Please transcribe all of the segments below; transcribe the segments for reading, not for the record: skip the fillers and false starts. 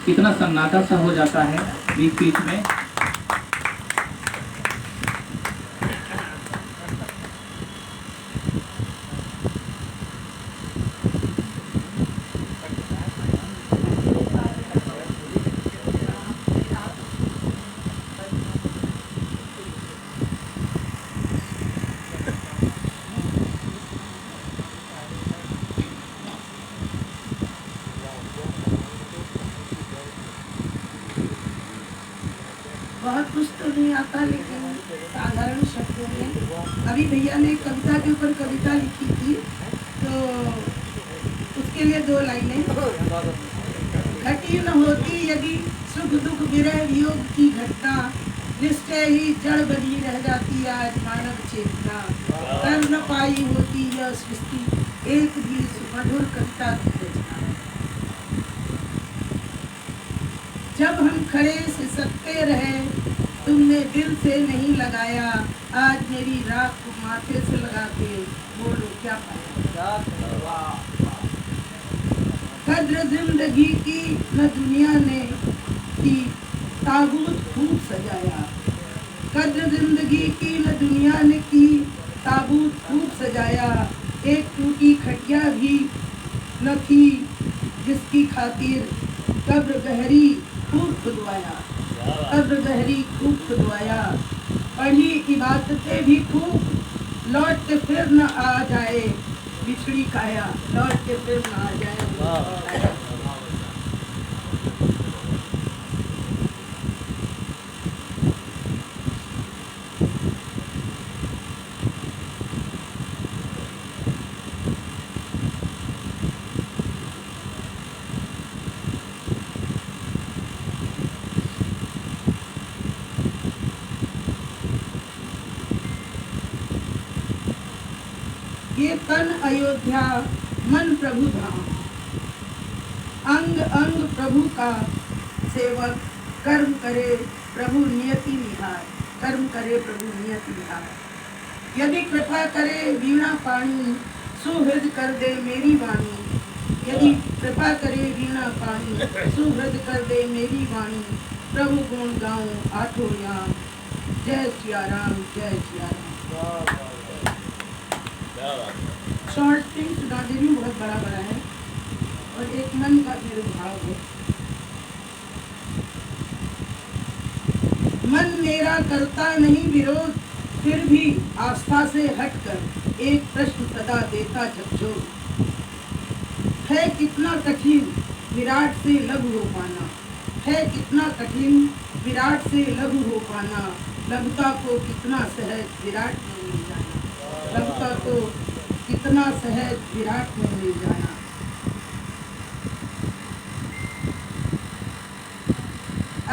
कितना सन्नाटा सा हो जाता है बीच बीच में। बहुत कुछ तो नहीं आता, लेकिन साधारण शब्दों में। अभी भैया ने कविता के ऊपर कविता लिखी थी, तो उसके लिए 2 लाइनें। घटी न होती यदि सुख दुख विरह वियोग की घटना, निश्चय ही जड़ बनी रह जाती आज मानव चेतना। कर न पाई होती यह सृष्टि एक भी सुमधुर कविता की रचना। जब हम खड़े से सकते रहे, तुमने दिल से नहीं लगाया, आज मेरी राख को माथे से लगा के बोलो क्या पाया। कद्र जिंदगी की न दुनिया ने की, ताबूत खूब सजाया। कद्र जिंदगी की न दुनिया ने की, ताबूत खूब सजाया। एक टूटी खटिया भी न थी जिसकी खातिर कब्र गहरी खूब खुदवाया। कब्र गहरी खूब खुदवाया। पढ़ी इबादतें भी खूब, लौट के फिर न आ जाए बिछड़ी काया। लौट के फिर न आ जाए। ये तन अयोध्या मन प्रभु धाम, अंग अंग प्रभु का सेवक, कर्म करे प्रभु नियति निहार। कर्म करे प्रभु नियति निहार। यदि कृपा करे वीणा पाणी, सुहृद कर दे मेरी वाणी। यदि कृपा करे वीणा पाणी, सुहृद कर दे मेरी वाणी। प्रभु गुण गाऊं आठों याम, जय सिया राम जय सिया राम। शॉर्ट स्ट्रिंग सुना दे रही हूँ, बहुत बड़ा बड़ा है और एक मन का मेरे भाव है। मन मेरा करता नहीं विरोध, फिर भी आस्था से हटकर एक प्रश्न सदा देता झकझोर। है कितना कठिन विराट से लघु हो पाना। है कितना कठिन विराट से लघु हो पाना। लघुता को कितना सहज विराट में मिल जाना। लघुता को कितना सहज विराट में मिल जाना।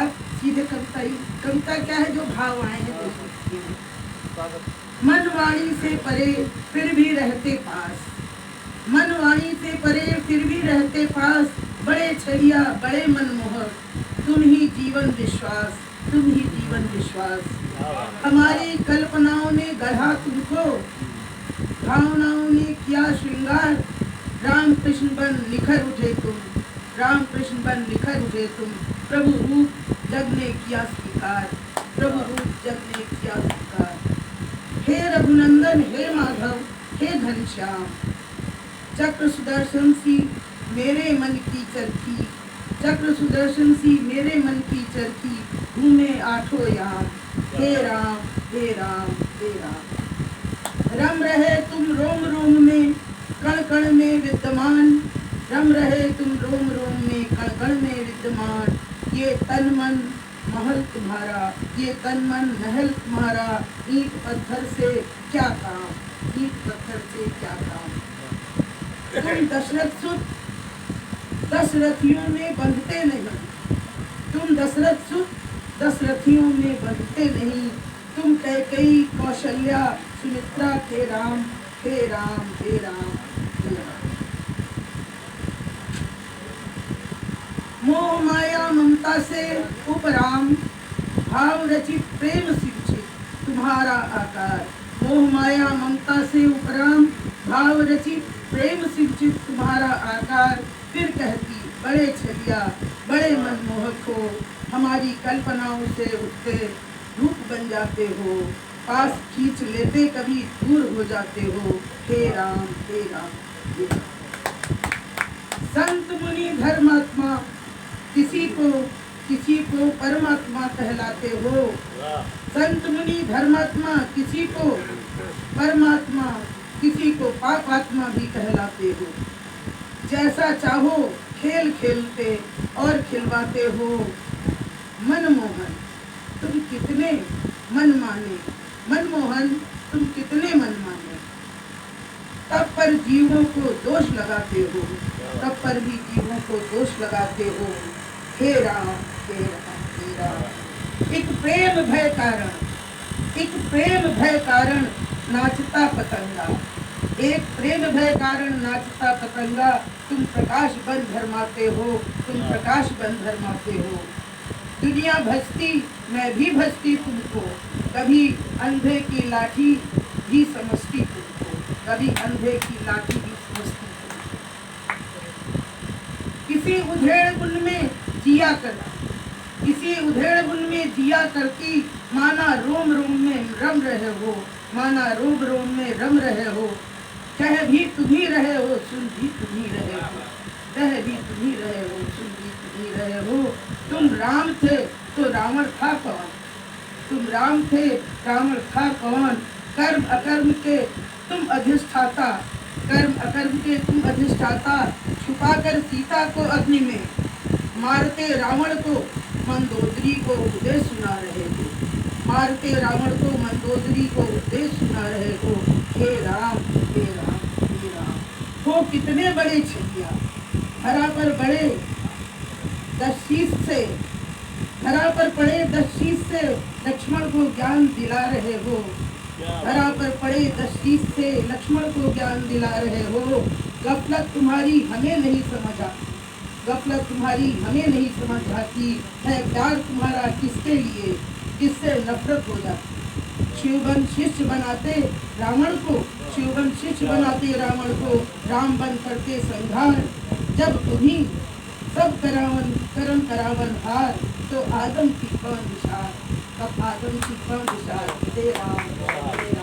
अब सीधे कविता क्या है, जो भाव आए हैं मन वाणी से परे फिर भी रहते पास। मन वाणी से परे फिर भी रहते पास, बड़े छड़िया बड़े मनमोहक, तुम ही जीवन विश्वास। तुम ही जीवन विश्वास। हमारी कल्पनाओं ने गढ़ा तुमको, भावनाओं ने किया श्रृंगार। राम कृष्ण बन निखर उठे तुम। राम कृष्ण बन निखर उठे तुम। प्रभु रूप जग ने किया स्वीकार। प्रभु रूप जग ने किया स्वीकार। हे रघुनंदन हे माधव हे घनश्याम, चक्र सुदर्शन सी मेरे मन की चरखी। चक्र सुदर्शन सी मेरे मन की चरखी, घूमे आठों याम। हे राम हे राम हे राम। रम रहे तुम रोम रोम में कण कण में विद्यमान। रम रहे तुम रोम रोम में कण कण में विद्यमान। ये तन मन महल तुम्हारा, ये तन मन महल तुम्हारा। ईंट पत्थर से क्या काम, ईंट पत्थर से क्या काम। तुम दशरथ सुत दशरथियों में बंधते नहीं। तुम दशरथ सुत दशरथियों में बंधते नहीं। तुम कैकेयी कौशल्या सुमित्रा के राम। हे राम हे राम हे राम। मोह माया ममता से उपराम, भाव रचित प्रेम शिक्षित तुम्हारा आकार। मोह माया ममता से उपराम, भाव रचित प्रेम शिक्षित तुम्हारा आकार। फिर कहती बड़े छलिया बड़े मनमोहक हो, हमारी कल्पनाओं से उठते रूप बन जाते हो, पास खींच लेते कभी दूर हो जाते हो, हे राम हे राम हे राम। संत मुनि धर्मात्मा किसी को परमात्मा कहलाते हो, संत मुनि धर्मात्मा किसी को परमात्मा, किसी को पापात्मा भी कहलाते हो। जैसा चाहो खेल खेलते और खिलवाते हो, मनमोहन तुम कितने मन माने, मनमोहन तुम कितने मन माने। तब पर जीवों को दोष लगाते हो, तब पर भी जीवों को दोष लगाते हो, हे राम हे राम हे राम। एक प्रेम भय कारण, एक प्रेम भय कारण नाचता पतंगा, एक प्रेम भय कारण नाचता पतंगा, तुम प्रकाश बन धर्माते हो, तुम प्रकाश बन धर्माते हो। दुनिया भजती मैं भी भजती तुमको, कभी अंधे की लाठी भी समझती तुमको, कभी अंधे की लाठी भी समझती तुमको। किसी उधेड़ बुन में जिया करती, किसी उधेड़ बुन में जिया करती, माना रोम रोम में रम रहे हो, माना रोम रोम में रम रहे हो। कह भी तुम ही रहे हो, सुन भी तुम ही रहे हो, कह भी तुम ही रहे हो, सुन भी तुम ही रहे हो। तुम राम थे तो रावण था कौन, तुम राम थे रावण था कौन। कर्म अकर्म के तुम अधिष्ठाता, कर्म अकर्म के तुम अधिष्ठाता, छुपाकर सीता को अग्नि में, मारते रावण को मंदोदरी को उपदेश सुना रहे हो, मारते रावण को मंदोदरी को उपदेश सुना रहे हो, हे राम हे राम हे राम। हो कितने बड़े छलिया, धरा पर बड़े 10 शीश से, धरा पर पड़े 10 शीश से लक्ष्मण को ज्ञान दिला रहे हो, धरा पर पड़े 10 शीश से लक्ष्मण को ज्ञान दिला रहे हो। गफलत तुम्हारी हमें नहीं समझ आती, गफलत तुम्हारी हमें नहीं समझ आती है, प्यार तुम्हारा किसके लिए, किससे नफरत हो जाती। शिवबन शिष्य बनाते रावण को, शिवबन शिष्य बनाते रावण को, राम बन करते संहार। जब तुम्ही सब करम करावन हार, तो आदम की कौन विचार, तब आदम की कौन विचार। हे राम हे राम।